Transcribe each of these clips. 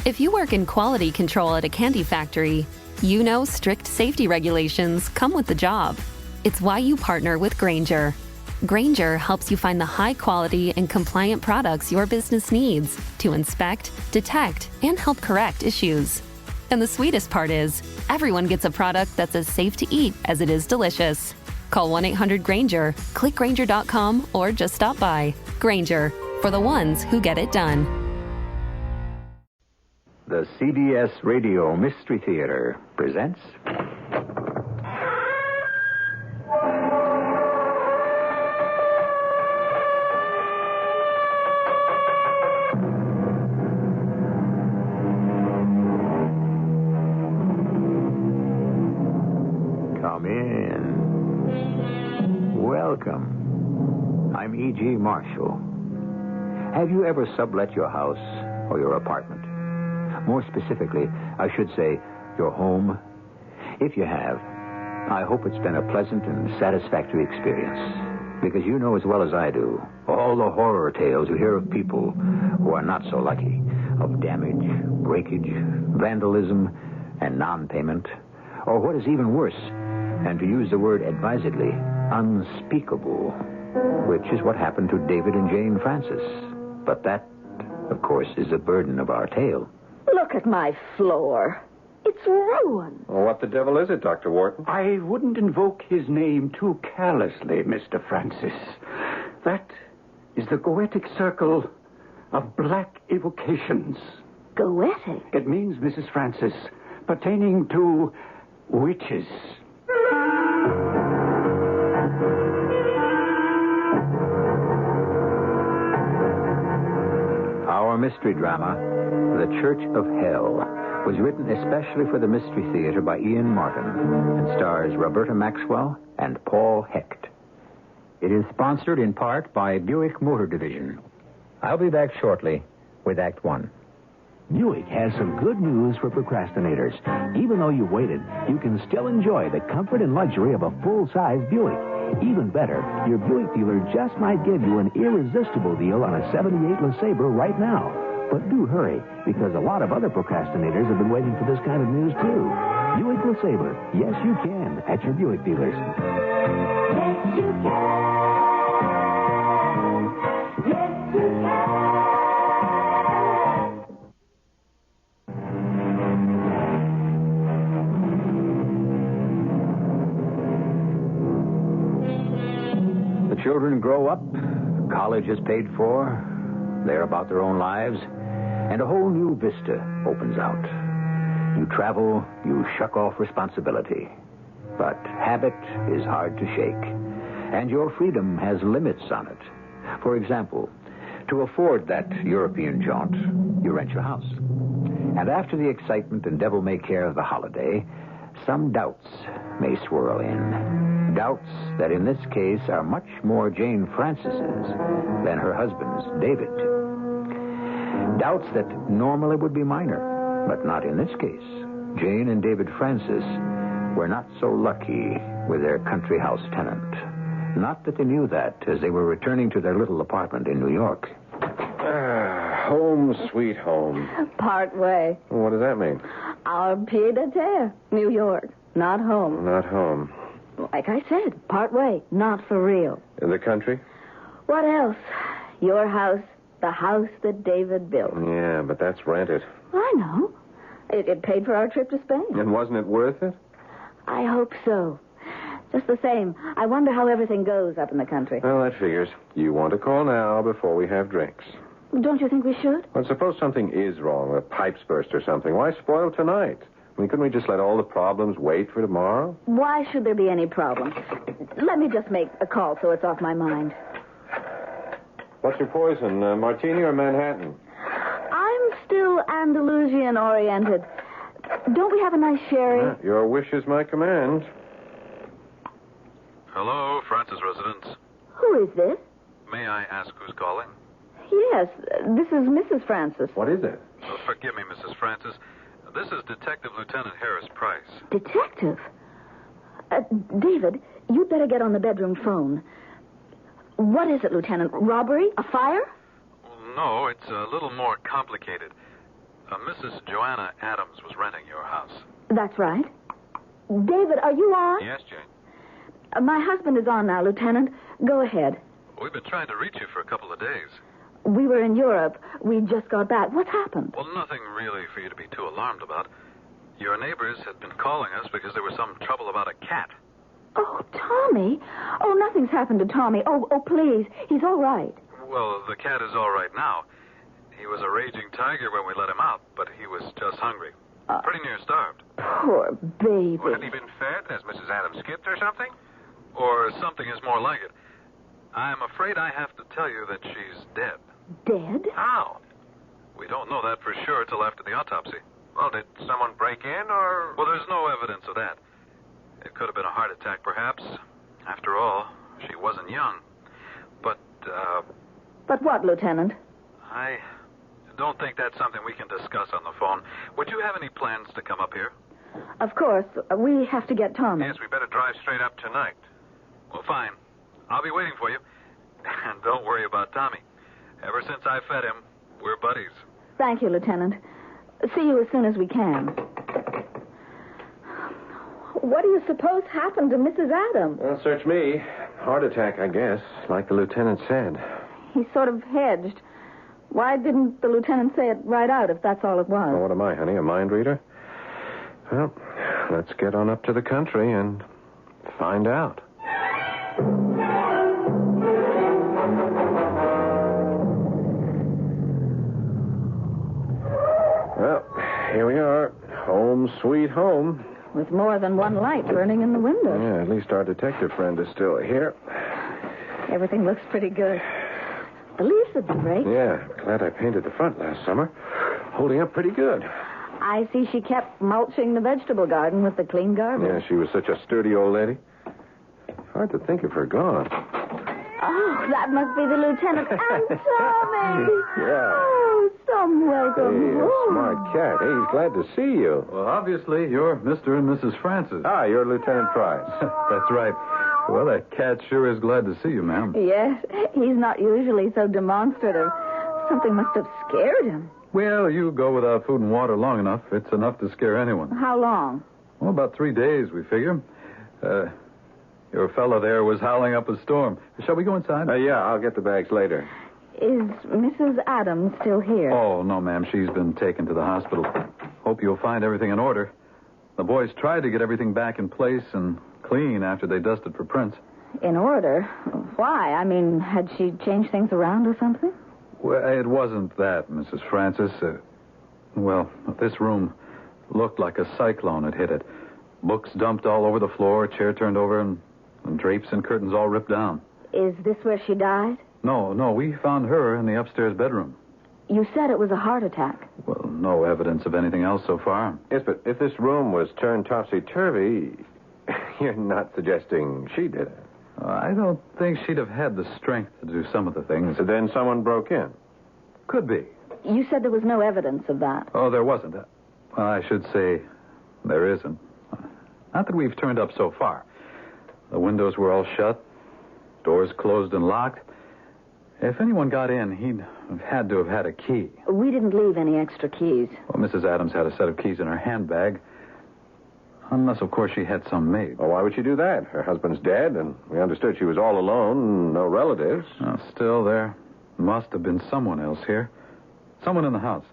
If you work in quality control at a candy factory, you know strict safety regulations come with the job. It's why you partner with Grainger. Grainger helps you find the high-quality and compliant products your business needs to inspect, detect, and help correct issues. And the sweetest part is, everyone gets a product that's as safe to eat as it is delicious. Call 1-800-GRAINGER, click Grainger.com, or just stop by. Grainger, for the ones who get it done. The CBS Radio Mystery Theater presents... Come in. Welcome. I'm E.G. Marshall. Have you ever sublet your house or your apartment? More specifically, I should say, your home. If you have, I hope it's been a pleasant and satisfactory experience. Because you know as well as I do, all the horror tales you hear of people who are not so lucky, of damage, breakage, vandalism, and non-payment, or what is even worse, and to use the word advisedly, unspeakable, which is what happened to David and Jane Francis. But that, of course, is the burden of our tale. Look at my floor. It's ruined. Well, what the devil is it, Dr. Wharton? I wouldn't invoke his name too carelessly, Mr. Francis. That is the Goetic circle of black evocations. Goetic? It means, Mrs. Francis, pertaining to witches. Our mystery drama, The Church of Hell, was written especially for the Mystery Theater by Ian Martin and stars Roberta Maxwell and Paul Hecht. It is sponsored in part by Buick Motor Division. I'll be back shortly with Act One. Buick has some good news for procrastinators. Even though you waited, you can still enjoy the comfort and luxury of a full-size Buick. Even better, your Buick dealer just might give you an irresistible deal on a 78 LeSabre right now. But do hurry, because a lot of other procrastinators have been waiting for this kind of news, too. Buick LeSabre. Yes, you can at your Buick dealers. Yes, you can. Yes, you can. The children grow up, college is paid for, they're about their own lives, and a whole new vista opens out. You travel, you shuck off responsibility. But habit is hard to shake, and your freedom has limits on it. For example, to afford that European jaunt, you rent your house. And after the excitement and devil-may-care of the holiday, some doubts may swirl in. Doubts that in this case are much more Jane Francis's than her husband's, David. Doubts that normally would be minor, but not in this case. Jane and David Francis were not so lucky with their country house tenant. Not that they knew that as they were returning to their little apartment in New York. Home, sweet home. Part way. What does that mean? Our pied à terre, New York. Not home. Not home. Like I said, part way. Not for real. In the country? What else? Your house, the house that David built. Yeah, but that's rented. I know. It paid for our trip to Spain. And wasn't it worth it? I hope so. Just the same, I wonder how everything goes up in the country. Well, that figures. You want to call now before we have drinks. Don't you think we should? Well, suppose something is wrong, a pipe's burst or something. Why spoil tonight? I mean, couldn't we just let all the problems wait for tomorrow? Why should there be any problem? Let me just make a call so it's off my mind. What's your poison, martini or Manhattan? I'm still Andalusian-oriented. Don't we have a nice sherry? Your wish is my command. Hello, Francis residence. Who is this? May I ask who's calling? Yes, this is Mrs. Francis. What is it? Forgive me, Mrs. Francis. This is Detective Lieutenant Harris Price. Detective? David, you'd better get on the bedroom phone. What is it, Lieutenant? Robbery? A fire? No, it's a little more complicated. Mrs. Joanna Adams was renting your house. That's right. David, are you on? Yes, Jane. My husband is on now, Lieutenant. Go ahead. We've been trying to reach you for a couple of days. We were in Europe. We just got back. What's happened? Well, nothing really for you to be too alarmed about. Your neighbors had been calling us because there was some trouble about a cat. Oh, Tommy. Oh, nothing's happened to Tommy. Oh, please. He's all right. Well, the cat is all right now. He was a raging tiger when we let him out, but he was just hungry. Pretty near starved. Poor baby. Well, had he been fed? Has Mrs. Adams skipped or something? Or something is more like it. I'm afraid I have to tell you that she's dead. Dead? How? We don't know that for sure till after the autopsy. Well, did someone break in, or... Well, there's no evidence of that. It could have been a heart attack, perhaps. After all, she wasn't young. But what, Lieutenant? I don't think that's something we can discuss on the phone. Would you have any plans to come up here? Of course. We have to get Tommy. Yes, we better drive straight up tonight. Well, fine. I'll be waiting for you. And don't worry about Tommy. Ever since I fed him, we're buddies. Thank you, Lieutenant. See you as soon as we can. What do you suppose happened to Mrs. Adams? Well, search me. Heart attack, I guess, like the lieutenant said. He sort of hedged. Why didn't the lieutenant say it right out if that's all it was? Well, what am I, honey, a mind reader? Well, let's get on up to the country and find out. Well, here we are. Home sweet home. With more than one light burning in the window. Yeah, at least our detective friend is still here. Everything looks pretty good. The leaves have been raked. Yeah, glad I painted the front last summer. Holding up pretty good. I see she kept mulching the vegetable garden with the clean garbage. Yeah, she was such a sturdy old lady. Hard to think of her gone. Oh, that must be the lieutenant and Tommy. Yeah. Oh, some welcome Hey, a home. smart cat. Hey, he's glad to see you. Well, obviously, you're Mr. and Mrs. Francis. Ah, you're Lieutenant Price. That's right. Well, that cat sure is glad to see you, ma'am. Yes, he's not usually so demonstrative. Something must have scared him. Well, you go without food and water long enough. It's enough to scare anyone. How long? Well, about 3 days, we figure. Your fellow there was howling up a storm. Shall we go inside? Yeah, I'll get the bags later. Is Mrs. Adams still here? Oh, no, ma'am. She's been taken to the hospital. Hope you'll find everything in order. The boys tried to get everything back in place and clean after they dusted for prints. In order? Why? I mean, had she changed things around or something? Well, it wasn't that, Mrs. Francis. This room looked like a cyclone had hit it. Books dumped all over the floor, chair turned over, and drapes and curtains all ripped down. Is this where she died? No, we found her in the upstairs bedroom. You said it was a heart attack. Well, no evidence of anything else so far. Yes, but if this room was turned topsy-turvy, you're not suggesting she did it. I don't think she'd have had the strength to do some of the things. So then someone broke in. Could be. You said there was no evidence of that. Oh, there wasn't. Well, I should say there isn't. Not that we've turned up so far. The windows were all shut, doors closed and locked. If anyone got in, he'd have had to have had a key. We didn't leave any extra keys. Well, Mrs. Adams had a set of keys in her handbag. Unless, of course, she had some made. Well, why would she do that? Her husband's dead, and we understood she was all alone, no relatives. Still, there must have been someone else here. Someone in the house.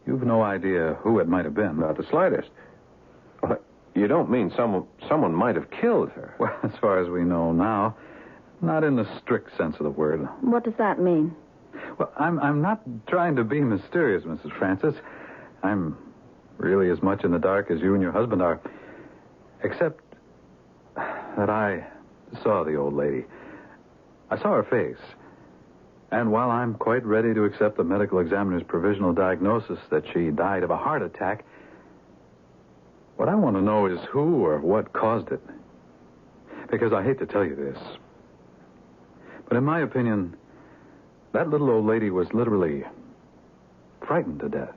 You've no idea who it might have been. Not the slightest. Well, you don't mean someone might have killed her? Well, as far as we know now, not in the strict sense of the word. What does that mean? Well, I'm not trying to be mysterious, Mrs. Francis. I'm really as much in the dark as you and your husband are. Except that I saw the old lady. I saw her face. And while I'm quite ready to accept the medical examiner's provisional diagnosis that she died of a heart attack, what I want to know is who or what caused it. Because I hate to tell you this, but in my opinion, that little old lady was literally frightened to death.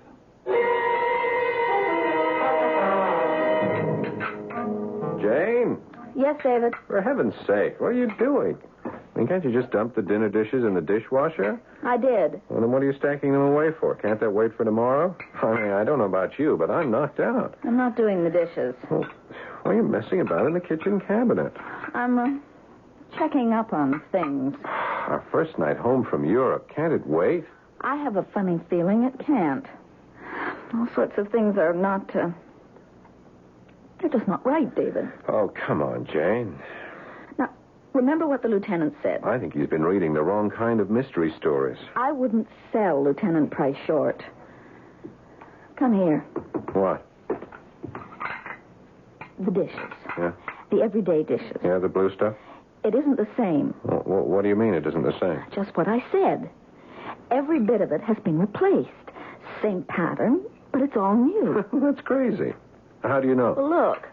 Jane? Yes, David. For heaven's sake, what are you doing? And can't you just dump the dinner dishes in the dishwasher? I did. Well, then what are you stacking them away for? Can't that wait for tomorrow? I mean, I don't know about you, but I'm knocked out. I'm not doing the dishes. Well, why are you messing about in the kitchen cabinet? I'm checking up on things. Our first night home from Europe. Can't it wait? I have a funny feeling it can't. All sorts of things are not, they're just not right, David. Oh, come on, Jane. Now, remember what the lieutenant said. I think he's been reading the wrong kind of mystery stories. I wouldn't sell Lieutenant Price short. Come here. What? The dishes. Yeah? The everyday dishes. Yeah, the blue stuff? It isn't the same. Well, what do you mean it isn't the same? Just what I said. Every bit of it has been replaced. Same pattern, but it's all new. That's crazy. How do you know? Well, look.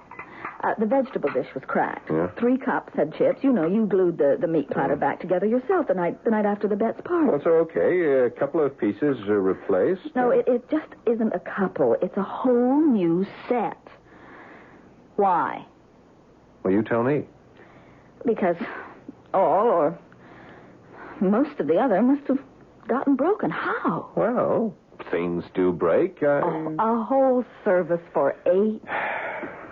The vegetable dish was cracked. Yeah? 3 cups had chips. You know, you glued the meat platter back together yourself the night after the Betts party. Well, it's okay. A couple of pieces are replaced. No, it just isn't a couple. It's a whole new set. Why? Well, you tell me. Because all or most of the other must have gotten broken. How? Well, things do break. A whole service for 8.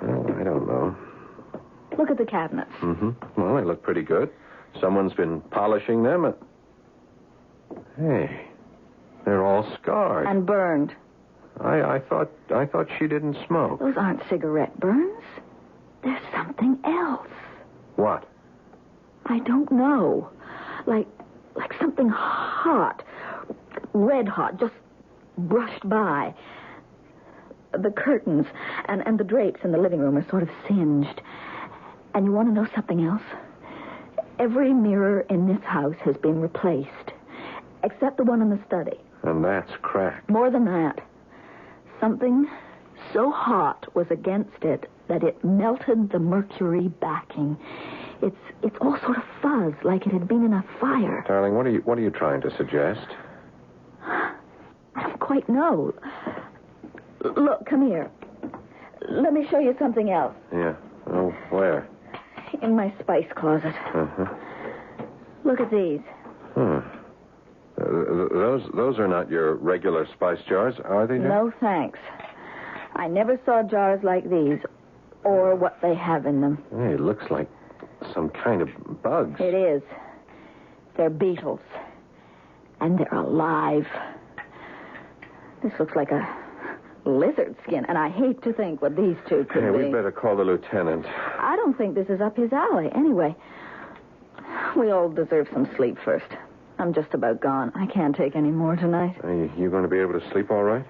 Well, I don't know. Look at the cabinets. Mm-hmm. Well, they look pretty good. Someone's been polishing them. Hey, they're all scarred. And burned. I thought she didn't smoke. Those aren't cigarette burns. There's something else. What? I don't know. Like something hot. Red hot, just brushed by. The curtains and the drapes in the living room are sort of singed. And you want to know something else? Every mirror in this house has been replaced, except the one in the study. And that's cracked. More than that. Something so hot was against it that it melted the mercury backing. It's all sort of fuzz, like it had been in a fire. Darling, what are you trying to suggest? I don't quite know. Look, come here. Let me show you something else. Yeah. Oh, where? In my spice closet. Uh-huh. Look at these. Those are not your regular spice jars, are they? No, thanks. I never saw jars like these, or what they have in them. Hey, it looks like some kind of bugs. It is. They're beetles. And they're alive. This looks like a lizard skin, and I hate to think what these two could be. We'd better call the lieutenant. I don't think this is up his alley. Anyway, we all deserve some sleep first. I'm just about gone. I can't take any more tonight. Are you going to be able to sleep all right?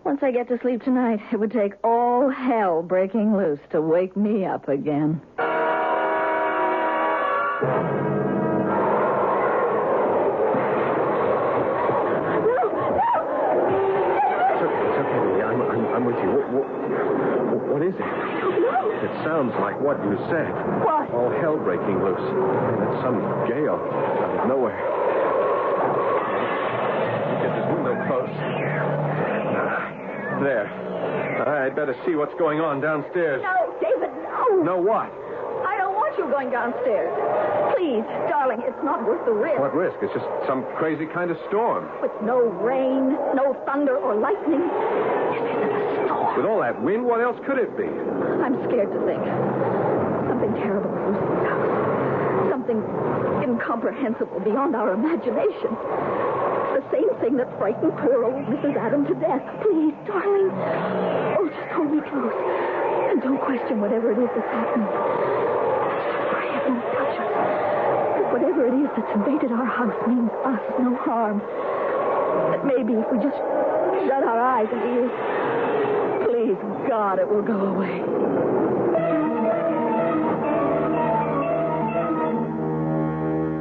Once I get to sleep tonight, it would take all hell breaking loose to wake me up again. I'm with you. What is it? It sounds like what you said. What? All hell breaking loose. It's some gale out of nowhere. Get this window closed. There. I'd better see what's going on downstairs. No, David, no. No what? I don't want you going downstairs. Please, darling, it's not worth the risk. What risk? It's just some crazy kind of storm. With no rain, no thunder or lightning. This isn't a storm. With all that wind, what else could it be? I'm scared to think. Something terrible is loose in this house. Something incomprehensible beyond our imagination. The same thing that frightened poor old Mrs. Adam to death. Please, darling. Oh, just hold me close. And don't question whatever it is that's happening. For heaven's touch us. Whatever it is that's invaded our house means us no harm. But maybe if we just shut our eyes and ears, please, God, it will go away.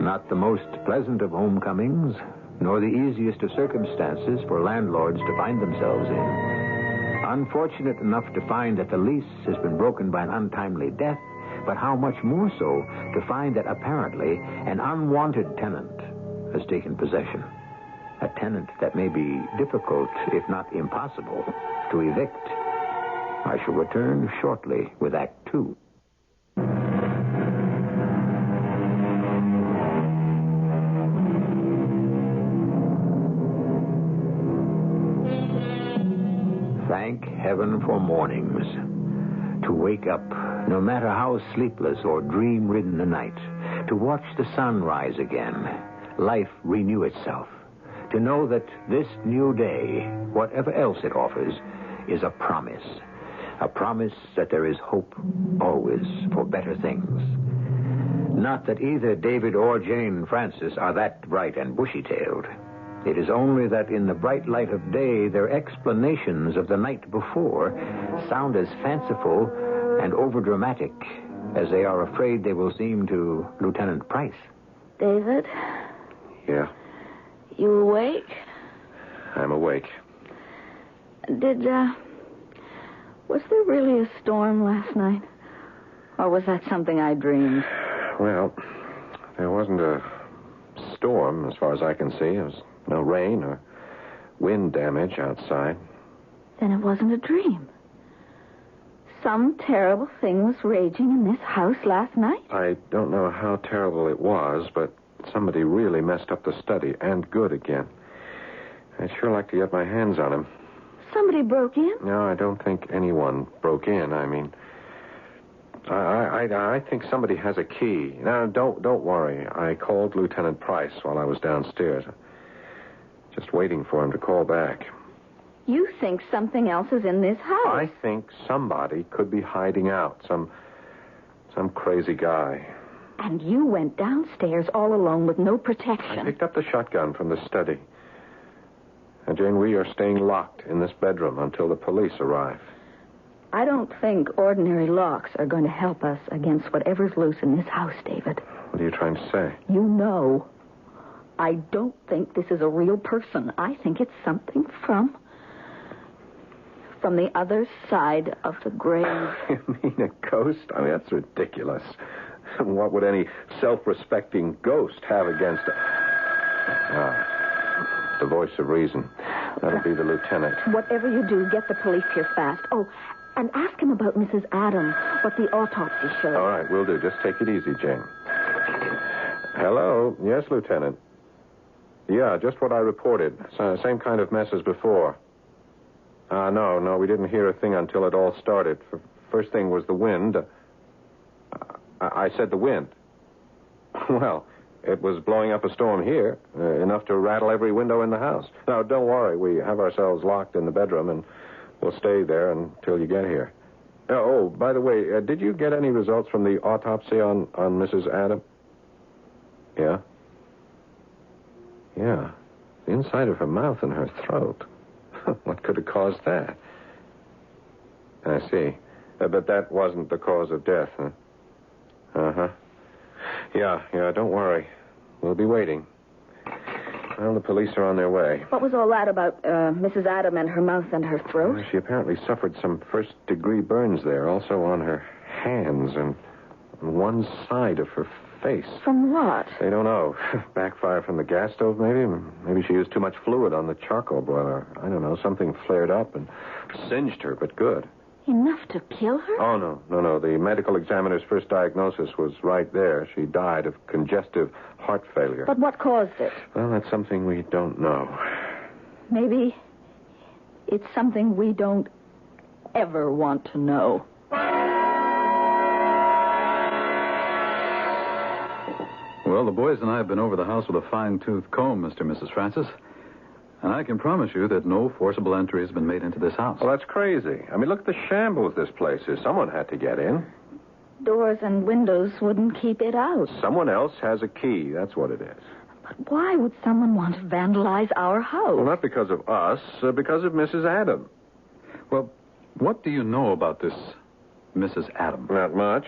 Not the most pleasant of homecomings, nor the easiest of circumstances for landlords to find themselves in. Unfortunate enough to find that the lease has been broken by an untimely death, but how much more so to find that apparently an unwanted tenant has taken possession. A tenant that may be difficult, if not impossible, to evict. I shall return shortly with Act 2. Thank heaven for mornings. To wake up, no matter how sleepless or dream-ridden the night, to watch the sun rise again, life renew itself. To know that this new day, whatever else it offers, is a promise. A promise that there is hope always for better things. Not that either David or Jane Francis are that bright and bushy-tailed. It is only that in the bright light of day, their explanations of the night before sound as fanciful and overdramatic as they are afraid they will seem to Lieutenant Price. David? Yeah, You awake? I'm awake. Was there really a storm last night? Or was that something I dreamed? Well, there wasn't a storm, as far as I can see. There was no rain or wind damage outside. Then it wasn't a dream. Some terrible thing was raging in this house last night? I don't know how terrible it was, but somebody really messed up the study, and good again. I'd sure like to get my hands on him. Somebody broke in? No, I don't think anyone broke in. I mean, I think somebody has a key. Now, don't worry. I called Lieutenant Price while I was downstairs. Just waiting for him to call back. You think something else is in this house? I think somebody could be hiding out. Some crazy guy. And you went downstairs all alone with no protection. I picked up the shotgun from the study. And Jane, we are staying locked in this bedroom until the police arrive. I don't think ordinary locks are going to help us against whatever's loose in this house, David. What are you trying to say? You know, I don't think this is a real person. I think it's something from the other side of the grave. You mean a ghost? I mean, that's ridiculous. What would any self-respecting ghost have against the voice of reason? That'll be the lieutenant. Whatever you do, get the police here fast. Oh, and ask him about Mrs. Adam, what the autopsy showed. All right, we'll do. Just take it easy, Jane. Hello? Yes, Lieutenant. Yeah, just what I reported. Same kind of mess as before. No, we didn't hear a thing until it all started. First thing was the wind. I said the wind. Well, it was blowing up a storm here, enough to rattle every window in the house. Now, don't worry. We have ourselves locked in the bedroom, and we'll stay there until you get here. Oh, by the way, did you get any results from the autopsy on Mrs. Adam? Yeah? Yeah. The inside of her mouth and her throat. What could have caused that? I see. But that wasn't the cause of death, huh? Uh-huh. Yeah, don't worry. We'll be waiting. Well, the police are on their way. What was all that about Mrs. Adam and her mouth and her throat? Well, she apparently suffered some first-degree burns there, also on her hands and on one side of her face. From what? They don't know. Backfire from the gas stove, maybe? Maybe she used too much fluid on the charcoal boiler. I don't know. Something flared up and singed her, but good. Enough to kill her? Oh, no. The medical examiner's first diagnosis was right there. She died of congestive heart failure. But what caused it? Well, that's something we don't know. Maybe it's something we don't ever want to know. Well, the boys and I have been over the house with a fine-tooth comb, Mr. and Mrs. Francis. And I can promise you that no forcible entry has been made into this house. Well, that's crazy. I mean, look at the shambles this place is. Someone had to get in. Doors and windows wouldn't keep it out. Someone else has a key. That's what it is. But why would someone want to vandalize our house? Well, not because of us, because of Mrs. Adam. Well, what do you know about this Mrs. Adam? Not much.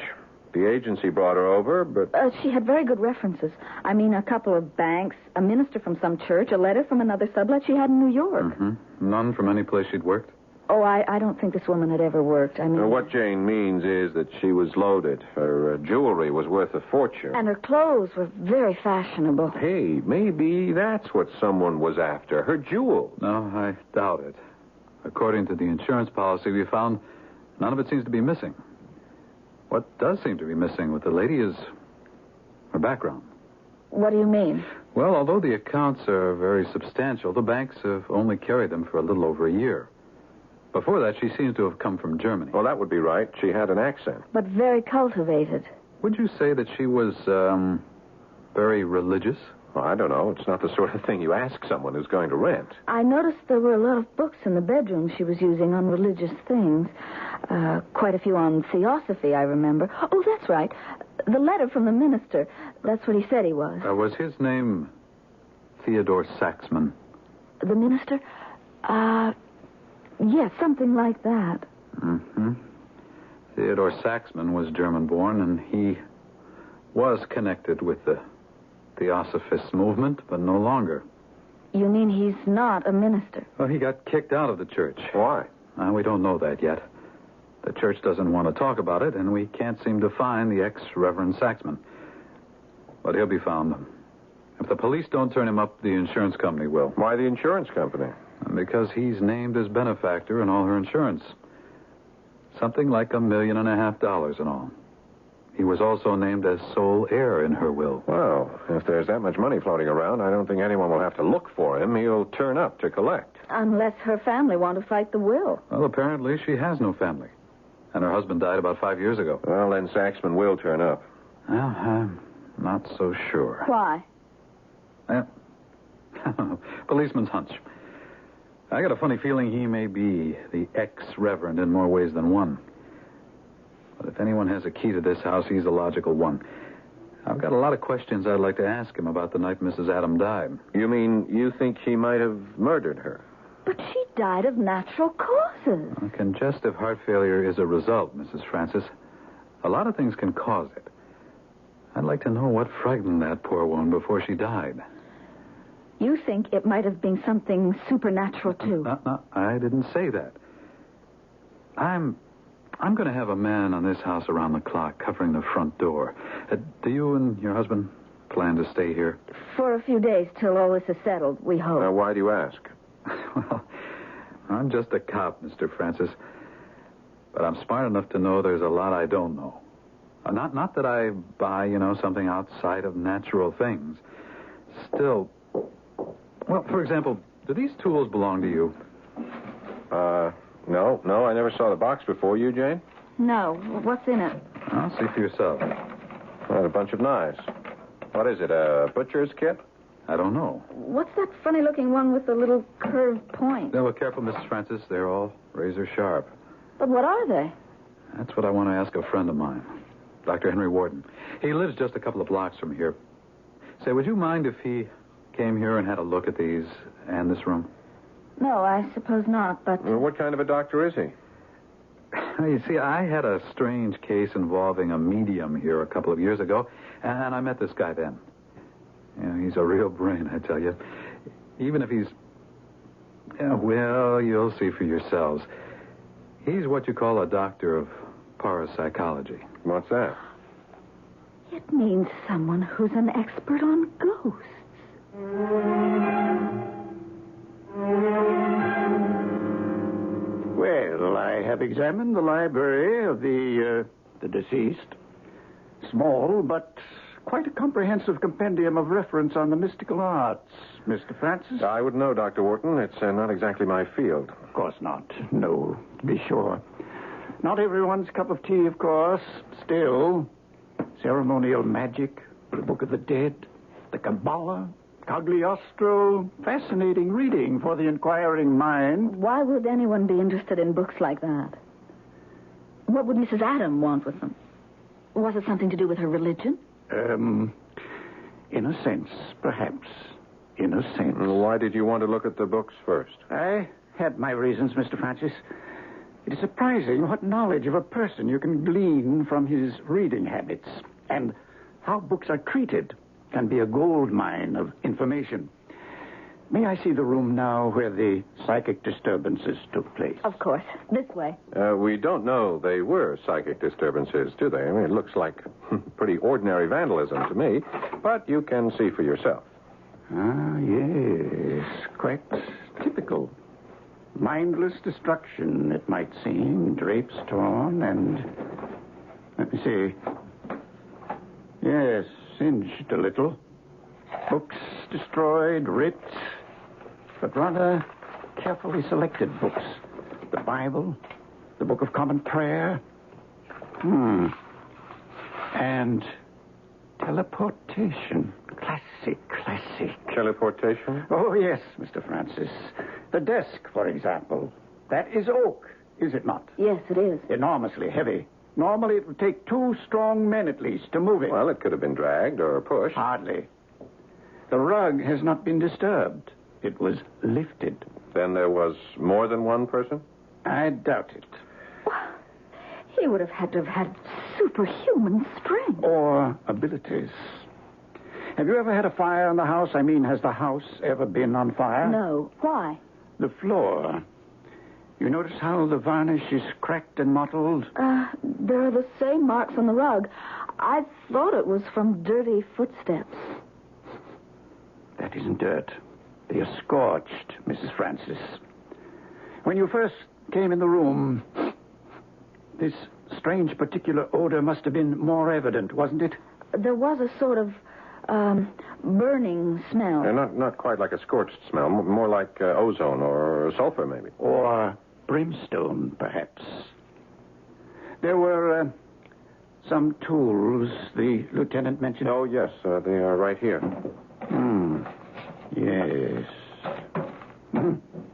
The agency brought her over, but... She had very good references. I mean, a couple of banks, a minister from some church, a letter from another sublet she had in New York. Mm-hmm. None from any place she'd worked? Oh, I don't think this woman had ever worked. I mean... what Jane means is that she was loaded. Her jewelry was worth a fortune. And her clothes were very fashionable. Hey, maybe that's what someone was after. Her jewels. No, I doubt it. According to the insurance policy we found, none of it seems to be missing. What does seem to be missing with the lady is her background. What do you mean? Well, although the accounts are very substantial, the banks have only carried them for a little over a year. Before that, she seems to have come from Germany. Well, that would be right. She had an accent. But very cultivated. Would you say that she was, very religious? Well, I don't know. It's not the sort of thing you ask someone who's going to rent. I noticed there were a lot of books in the bedroom she was using on religious things. Quite a few on theosophy, I remember. Oh, that's right. The letter from the minister. That's what he said he was. Was his name Theodore Saxman? The minister? Yes, something like that. Mm-hmm. Theodore Saxman was German-born, and he was connected with the Theosophist movement, but no longer. You mean he's not a minister? Well, he got kicked out of the church. Why? We don't know that yet. The church doesn't want to talk about it, and we can't seem to find the ex-Reverend Saxman. But he'll be found. If the police don't turn him up, the insurance company will. Why the insurance company? Because he's named as benefactor in all her insurance. Something like $1.5 million in all. He was also named as sole heir in her will. Well, if there's that much money floating around, I don't think anyone will have to look for him. He'll turn up to collect. Unless her family want to fight the will. Well, apparently she has no family. And her husband died about 5 years ago. Well, then Saxman will turn up. Well, I'm not so sure. Why? Policeman's hunch. I got a funny feeling he may be the ex-reverend in more ways than one. But if anyone has a key to this house, he's the logical one. I've got a lot of questions I'd like to ask him about the night Mrs. Adam died. You mean you think he might have murdered her? But she died of natural causes. Congestive heart failure is a result, Mrs. Francis. A lot of things can cause it. I'd like to know what frightened that poor woman before she died. You think it might have been something supernatural, too? No, I didn't say that. I'm going to have a man on this house around the clock covering the front door. Do you and your husband plan to stay here? For a few days till all this is settled, we hope. Now, why do you ask? Well, I'm just a cop, Mr. Francis. But I'm smart enough to know there's a lot I don't know. Not that I buy, something outside of natural things. Still, well, for example, do these tools belong to you? No, I never saw the box before. You, Jane? No. What's in it? I'll see for yourself. Well, a bunch of knives. What is it, a butcher's kit? I don't know. What's that funny-looking one with the little curved point? Now, careful, Mrs. Francis. They're all razor sharp. But what are they? That's what I want to ask a friend of mine, Dr. Henry Warden. He lives just a couple of blocks from here. Say, would you mind if he came here and had a look at these and this room? No, I suppose not, but... Well, what kind of a doctor is he? You see, I had a strange case involving a medium here a couple of years ago, and I met this guy then. He's a real brain, I tell you. Even if he's... well, you'll see for yourselves. He's what you call a doctor of parapsychology. What's that? It means someone who's an expert on ghosts. Well, I have examined the library of the deceased. Small, but quite a comprehensive compendium of reference on the mystical arts, Mr. Francis. I would know, Dr. Wharton. It's not exactly my field. Of course not. No, to be sure. Not everyone's cup of tea, of course. Still, ceremonial magic, the Book of the Dead, the Kabbalah, Cagliostro, fascinating reading for the inquiring mind. Why would anyone be interested in books like that? What would Mrs. Adam want with them? Was it something to do with her religion? In a sense, perhaps. In a sense. Why did you want to look at the books first? I had my reasons, Mr. Francis. It is surprising what knowledge of a person you can glean from his reading habits. And how books are treated can be a gold mine of information. May I see the room now where the psychic disturbances took place? Of course. This way. We don't know they were psychic disturbances, do they? I mean, it looks like pretty ordinary vandalism to me, but you can see for yourself. Ah, yes. Quite typical. Mindless destruction, it might seem. Drapes torn and... Let me see. Yes, singed a little. Books destroyed, ripped, but rather carefully selected books. The Bible, the Book of Common Prayer. And teleportation. Classic. Teleportation? Oh, yes, Mr. Francis. The desk, for example. That is oak, is it not? Yes, it is. Enormously heavy. Normally, it would take 2 strong men at least to move it. Well, it could have been dragged or pushed. Hardly. The rug has not been disturbed. It was lifted. Then there was more than one person? I doubt it. He would have had to have had superhuman strength. Or abilities. Have you ever had a fire in the house? I mean, has the house ever been on fire? No. Why? The floor. You notice how the varnish is cracked and mottled? There are the same marks on the rug. I thought it was from dirty footsteps. That isn't dirt. They are scorched, Mrs. Francis. When you first came in the room, this strange particular odor must have been more evident, wasn't it? There was a sort of burning smell. Not quite like a scorched smell. More like ozone or sulfur, maybe. Or brimstone, perhaps. There were some tools the lieutenant mentioned. Oh, yes. They are right here. Yes.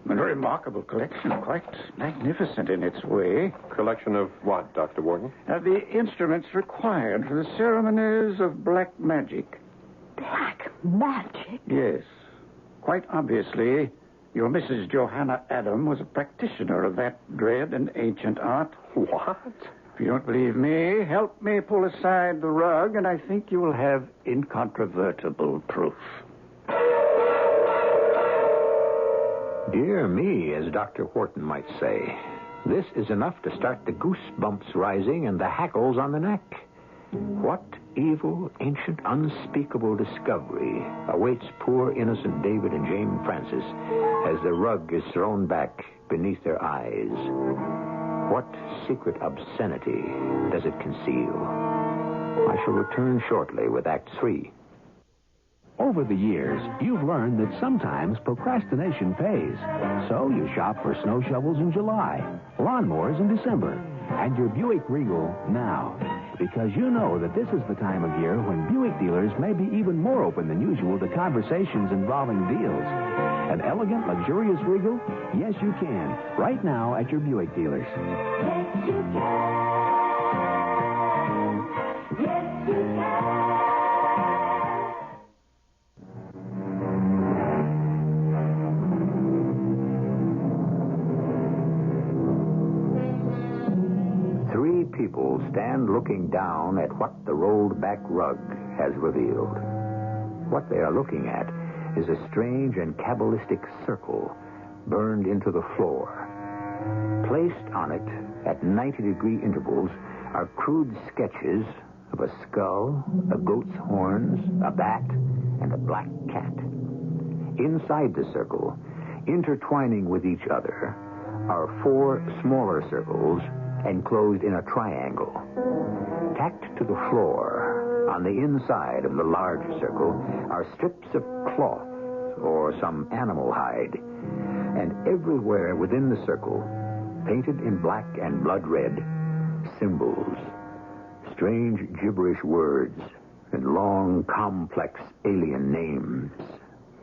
A remarkable collection. Quite magnificent in its way. Collection of what, Dr. Wharton? The instruments required for the ceremonies of black magic. Black magic? Yes. Quite obviously, your Mrs. Johanna Adam was a practitioner of that dread and ancient art. What? If you don't believe me, help me pull aside the rug, and I think you will have incontrovertible proof. Dear me, as Dr. Wharton might say, this is enough to start the goosebumps rising and the hackles on the neck. What evil, ancient, unspeakable discovery awaits poor innocent David and Jane Francis as the rug is thrown back beneath their eyes? What secret obscenity does it conceal? I shall return shortly with Act 3. Over the years, you've learned that sometimes procrastination pays. So you shop for snow shovels in July, lawnmowers in December, and your Buick Regal now. Because you know that this is the time of year when Buick dealers may be even more open than usual to conversations involving deals. An elegant, luxurious Regal? Yes, you can. Right now at your Buick dealers. Yes, you can. Yes, you can. People stand looking down at what the rolled back rug has revealed. What they are looking at is a strange and cabalistic circle burned into the floor. Placed on it at 90-degree intervals are crude sketches of a skull, a goat's horns, a bat, and a black cat. Inside the circle, intertwining with each other, are 4 smaller circles enclosed in a triangle. Tacked to the floor, on the inside of the large circle, are strips of cloth or some animal hide. And everywhere within the circle, painted in black and blood red, symbols, strange gibberish words, and long, complex alien names.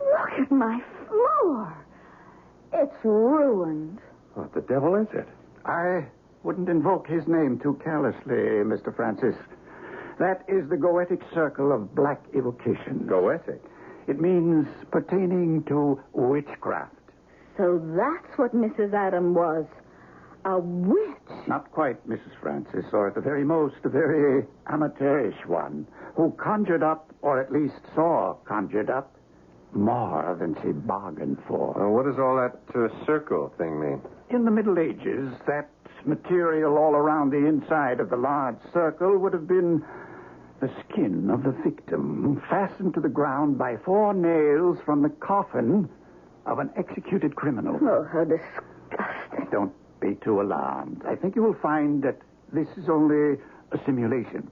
Look at my floor. It's ruined. What the devil is it? I wouldn't invoke his name too carelessly, Mr. Francis. That is the Goetic circle of black evocation. Goetic? It means pertaining to witchcraft. So that's what Mrs. Adam was. A witch. Not quite, Mrs. Francis, or at the very most, a very amateurish one, who conjured up, or at least saw conjured up, more than she bargained for. What does all that circle thing mean? In the Middle Ages, that material all around the inside of the large circle would have been the skin of the victim, fastened to the ground by 4 nails from the coffin of an executed criminal. Oh, how disgusting. Don't be too alarmed. I think you will find that this is only a simulation.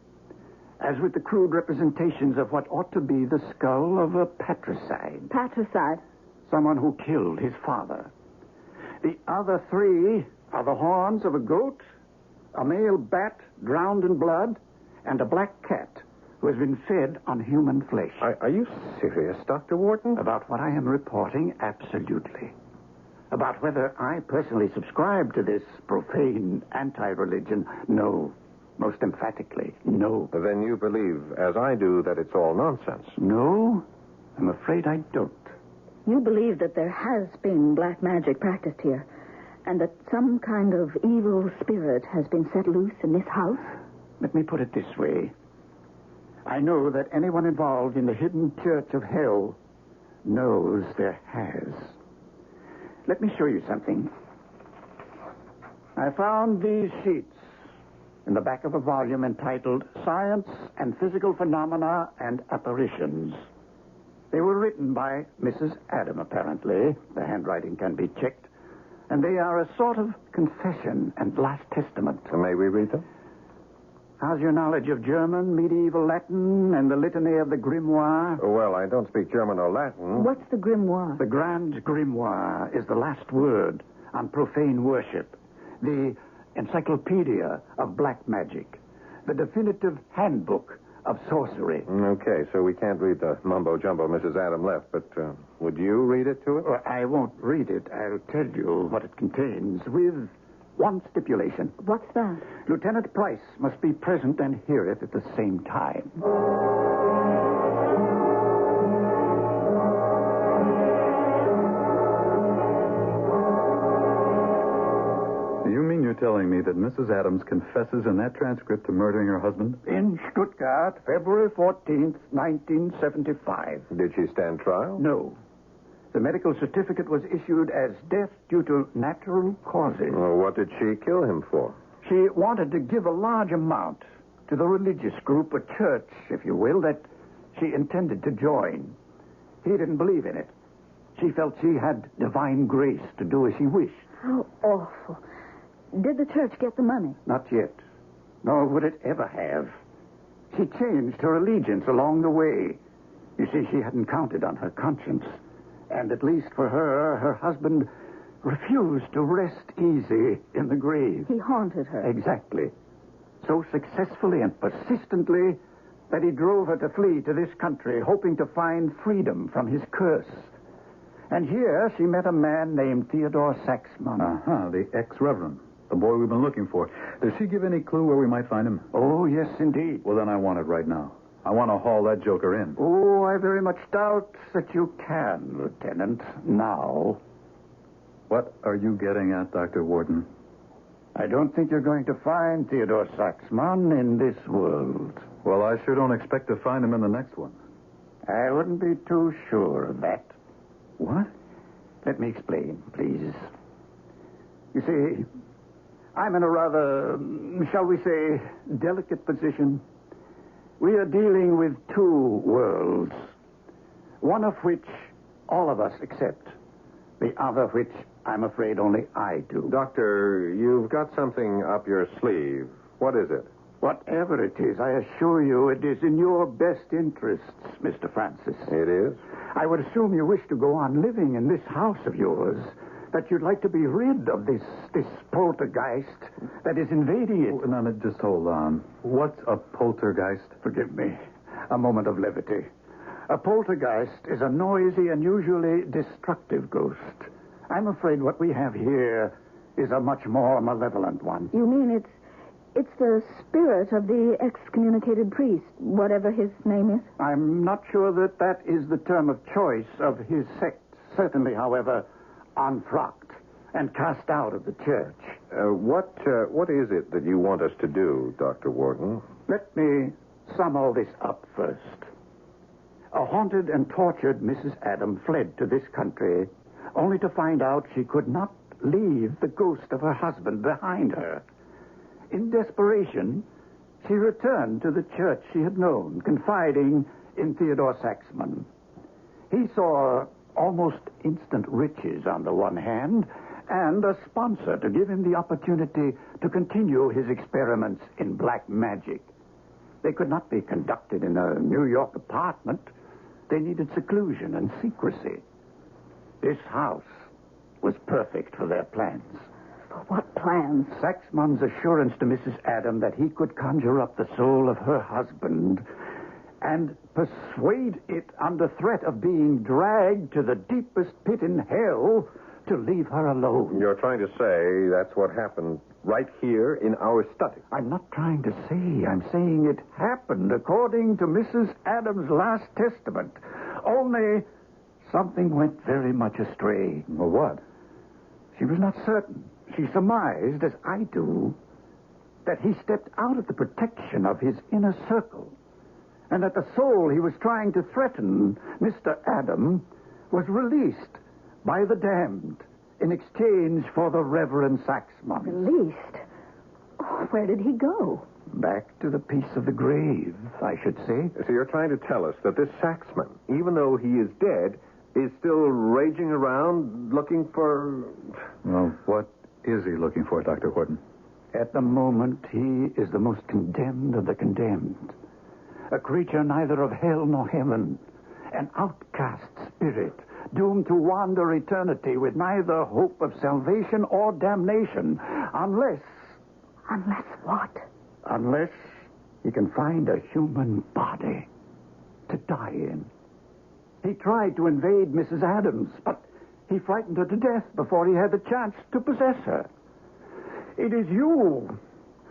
As with the crude representations of what ought to be the skull of a patricide. Patricide? Someone who killed his father. The other 3 are the horns of a goat, a male bat drowned in blood, and a black cat who has been fed on human flesh. Are you serious, Dr. Wharton? About what I am reporting, absolutely. About whether I personally subscribe to this profane anti-religion, no. Most emphatically, no. Then you believe, as I do, that it's all nonsense. No, I'm afraid I don't. You believe that there has been black magic practiced here, and that some kind of evil spirit has been set loose in this house? Let me put it this way. I know that anyone involved in the hidden church of hell knows there has. Let me show you something. I found these sheets in the back of a volume entitled Science and Physical Phenomena and Apparitions. They were written by Mrs. Adam, apparently. The handwriting can be checked. And they are a sort of confession and last testament. May we read them? How's your knowledge of German, medieval Latin, and the litany of the grimoire? Well, I don't speak German or Latin. What's the grimoire? The Grand Grimoire is the last word on profane worship. The encyclopedia of black magic. The definitive handbook of sorcery. Okay, so we can't read the mumbo-jumbo Mrs. Adam left, but would you read it to us? Well, I won't read it. I'll tell you what it contains with one stipulation. What's that? Lieutenant Price must be present and hear it at the same time. You mean you're telling me that Mrs. Adams confesses in that transcript to murdering her husband? In Stuttgart, February 14th, 1975. Did she stand trial? No. The medical certificate was issued as death due to natural causes. Well, what did she kill him for? She wanted to give a large amount to the religious group, a church, if you will, that she intended to join. He didn't believe in it. She felt she had divine grace to do as she wished. How awful. Did the church get the money? Not yet. Nor would it ever have. She changed her allegiance along the way. You see, she hadn't counted on her conscience. And at least for her, her husband refused to rest easy in the grave. He haunted her. Exactly. So successfully and persistently that he drove her to flee to this country, hoping to find freedom from his curse. And here she met a man named Theodore Saxman. The ex-reverend. The boy we've been looking for. Does she give any clue where we might find him? Oh, yes, indeed. Well, then I want it right now. I want to haul that joker in. Oh, I very much doubt that you can, Lieutenant, now. What are you getting at, Dr. Wharton? I don't think you're going to find Theodore Saxman in this world. Well, I sure don't expect to find him in the next one. I wouldn't be too sure of that. What? Let me explain, please. You see, I'm in a rather, shall we say, delicate position. We are dealing with two worlds, one of which all of us accept, the other which I'm afraid only I do. Doctor, you've got something up your sleeve. What is it? Whatever it is, I assure you it is in your best interests, Mr. Francis. It is? I would assume you wish to go on living in this house of yours, that you'd like to be rid of this poltergeist that is invading it. No, just hold on. What's a poltergeist? Forgive me. A moment of levity. A poltergeist is a noisy and usually destructive ghost. I'm afraid what we have here is a much more malevolent one. You mean it's the spirit of the excommunicated priest, whatever his name is? I'm not sure that is the term of choice of his sect. Certainly, however, unfrocked and cast out of the church. What is it that you want us to do, Dr. Wharton? Let me sum all this up first. A haunted and tortured Mrs. Adam fled to this country only to find out she could not leave the ghost of her husband behind her. In desperation, she returned to the church she had known, confiding in Theodore Saxman. He saw almost instant riches on the one hand, and a sponsor to give him the opportunity to continue his experiments in black magic. They could not be conducted in a New York apartment. They needed seclusion and secrecy. This house was perfect for their plans. What plans? Saxmon's assurance to Mrs. Adam that he could conjure up the soul of her husband and persuade it under threat of being dragged to the deepest pit in hell to leave her alone. You're trying to say that's what happened right here in our study. I'm not trying to say. I'm saying it happened according to Mrs. Adams' last testament. Only something went very much astray. Well, what? She was not certain. She surmised, as I do, that he stepped out of the protection of his inner circle, and that the soul he was trying to threaten, Mr. Adam, was released by the damned in exchange for the Reverend Saxmon. Released? Oh, where did he go? Back to the peace of the grave, I should say. So you're trying to tell us that this Saxman, even though he is dead, is still raging around looking for... Well, what is he looking for, Dr. Horton? At the moment, he is the most condemned of the condemned. A creature neither of hell nor heaven. An outcast spirit, doomed to wander eternity with neither hope of salvation or damnation, unless... Unless what? Unless he can find a human body to die in. He tried to invade Mrs. Adams, but he frightened her to death before he had the chance to possess her. It is you,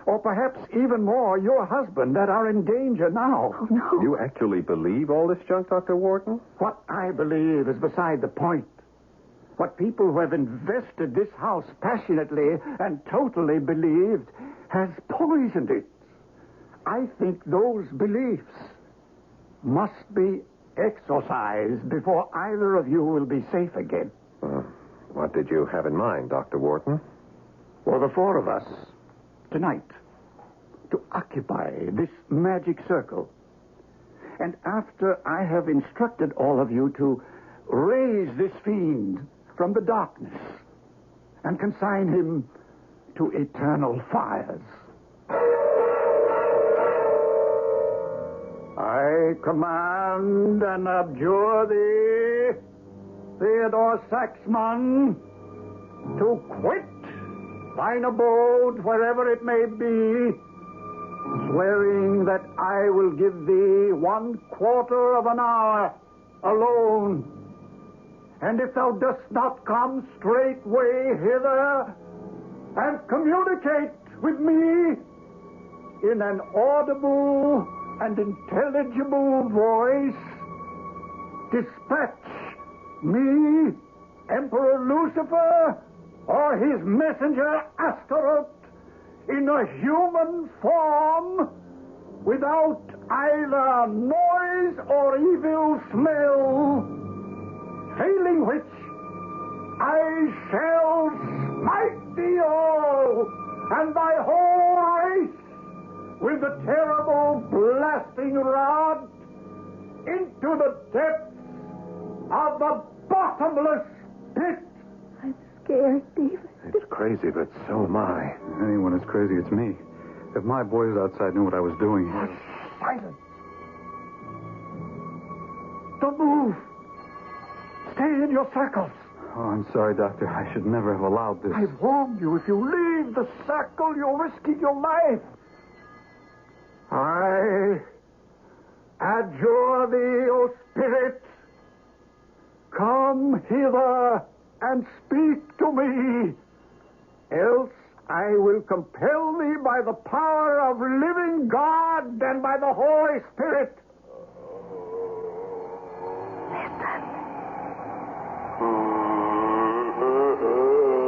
or perhaps even more your husband, that are in danger now. Oh, no. You actually believe all this junk, Dr. Wharton? What I believe is beside the point. What people who have invested this house passionately and totally believed has poisoned it. I think those beliefs must be exorcised before either of you will be safe again. What did you have in mind, Dr. Wharton? For the four of us, tonight, to occupy this magic circle. And after I have instructed all of you to raise this fiend from the darkness and consign him to eternal fires. I command and abjure thee, Theodore Saxman, to quit thine abode wherever it may be, swearing that I will give thee 1/4 of an hour alone. And if thou dost not come straightway hither and communicate with me in an audible and intelligible voice, dispatch me, Emperor Lucifer, or his messenger Astaroth, in a human form, without either noise or evil smell, failing which I shall smite thee all and thy whole race with the terrible blasting rod into the depths of the bottomless pit. I'm scared, David. It's crazy, but so am I. Anyone as crazy as me. If my boys outside knew what I was doing... Silence. Don't move. Stay in your circles. Oh, I'm sorry, Doctor. I should never have allowed this. I've warned you. If you leave the circle, you're risking your life. I adjure thee, O Spirit, come hither and speak to me, else I will compel thee by the power of living God and by the Holy Spirit.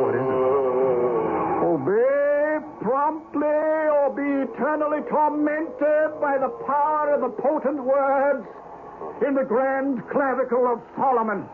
What is it? Obey promptly or be eternally tormented by the power of the potent words in the grand clavicle of Solomon.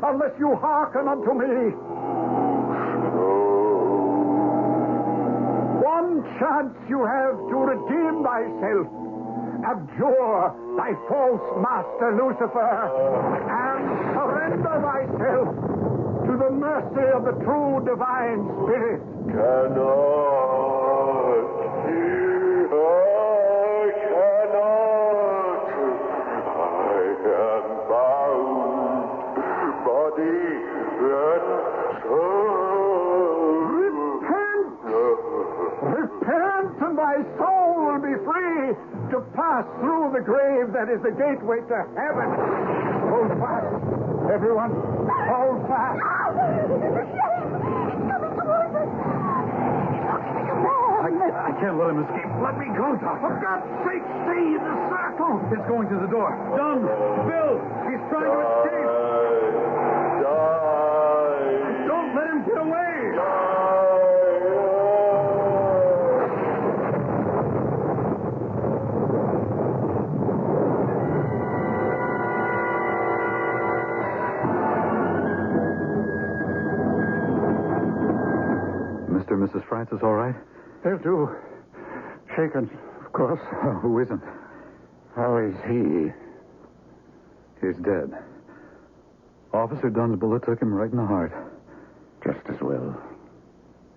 unless you hearken unto me. One chance you have to redeem thyself. Abjure thy false master Lucifer and surrender thyself to the mercy of the true divine spirit. Repent, and thy soul will be free to pass through the grave that is the gateway to heaven. Hold fast, everyone. Hold fast. I can't let him escape. Let me go, Doctor. For God's sake, stay in the circle. It's going to the door. John, Bill, he's trying to escape. Don't let him get away. Mr. and Mrs. Francis all right? They'll do. Shaken, of course. Oh, who isn't? How is he? He's dead. Officer Dunn's bullet took him right in the heart. Just as well.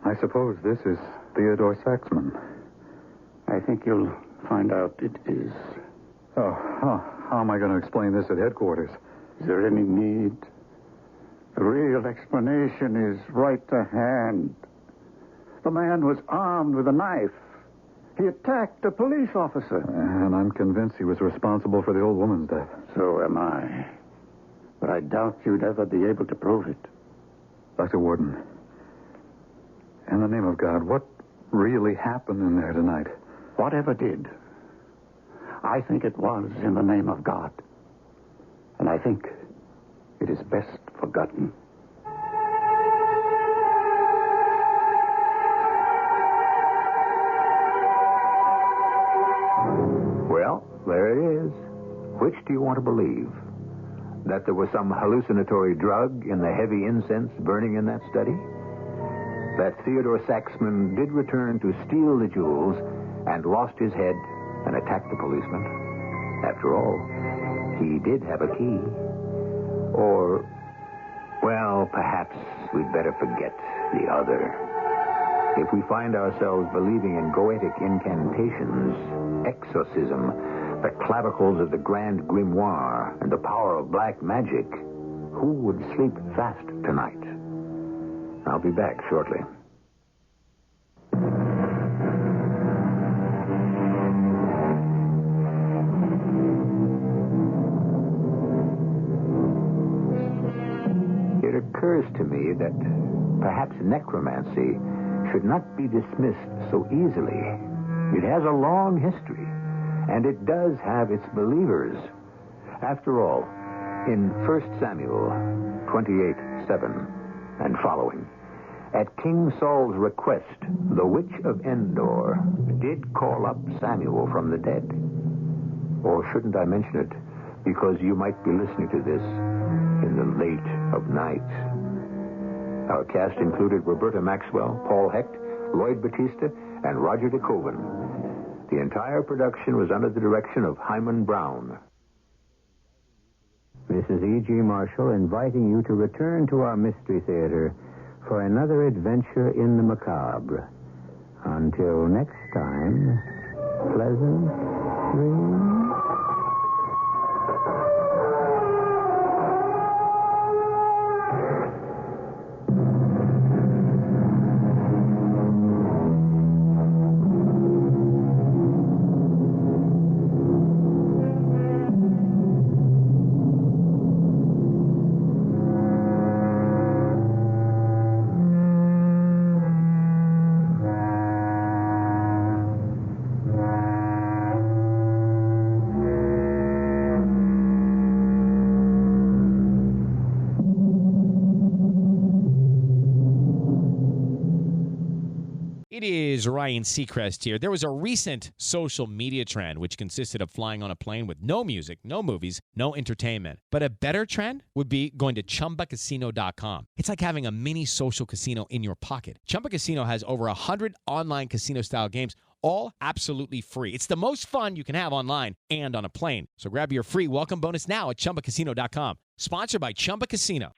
I suppose this is Theodore Saxman. I think you'll find out it is. Oh, how am I going to explain this at headquarters? Is there any need? The real explanation is right to hand. The man was armed with a knife. He attacked a police officer. And I'm convinced he was responsible for the old woman's death. So am I. But I doubt you'd ever be able to prove it. Dr. Warden, in the name of God, what really happened in there tonight? Whatever did, I think it was in the name of God. And I think it is best forgotten. Well, there it is. Which do you want to believe? That there was some hallucinatory drug in the heavy incense burning in that study? That Theodore Saxman did return to steal the jewels and lost his head and attacked the policeman? After all, he did have a key. Or, well, perhaps we'd better forget the other. If we find ourselves believing in goetic incantations, exorcism, the clavicles of the Grand Grimoire, and the power of black magic, who would sleep fast tonight? I'll be back shortly. It occurs to me that perhaps necromancy should not be dismissed so easily. It has a long history, and it does have its believers. After all, in 1 Samuel 28:7 and following, at King Saul's request, the witch of Endor did call up Samuel from the dead. Or shouldn't I mention it, because you might be listening to this in the late of night? Our cast included Roberta Maxwell, Paul Hecht, Lloyd Batista, and Roger DeKoven. The entire production was under the direction of Hyman Brown. This is E.G. Marshall inviting you to return to our Mystery Theater for another adventure in the macabre. Until next time, pleasant dreams. It is Ryan Seacrest here. There was a recent social media trend which consisted of flying on a plane with no music, no movies, no entertainment. But a better trend would be going to ChumbaCasino.com. It's like having a mini social casino in your pocket. Chumba Casino has over 100 online casino-style games, all absolutely free. It's the most fun you can have online and on a plane. So grab your free welcome bonus now at ChumbaCasino.com. Sponsored by Chumba Casino.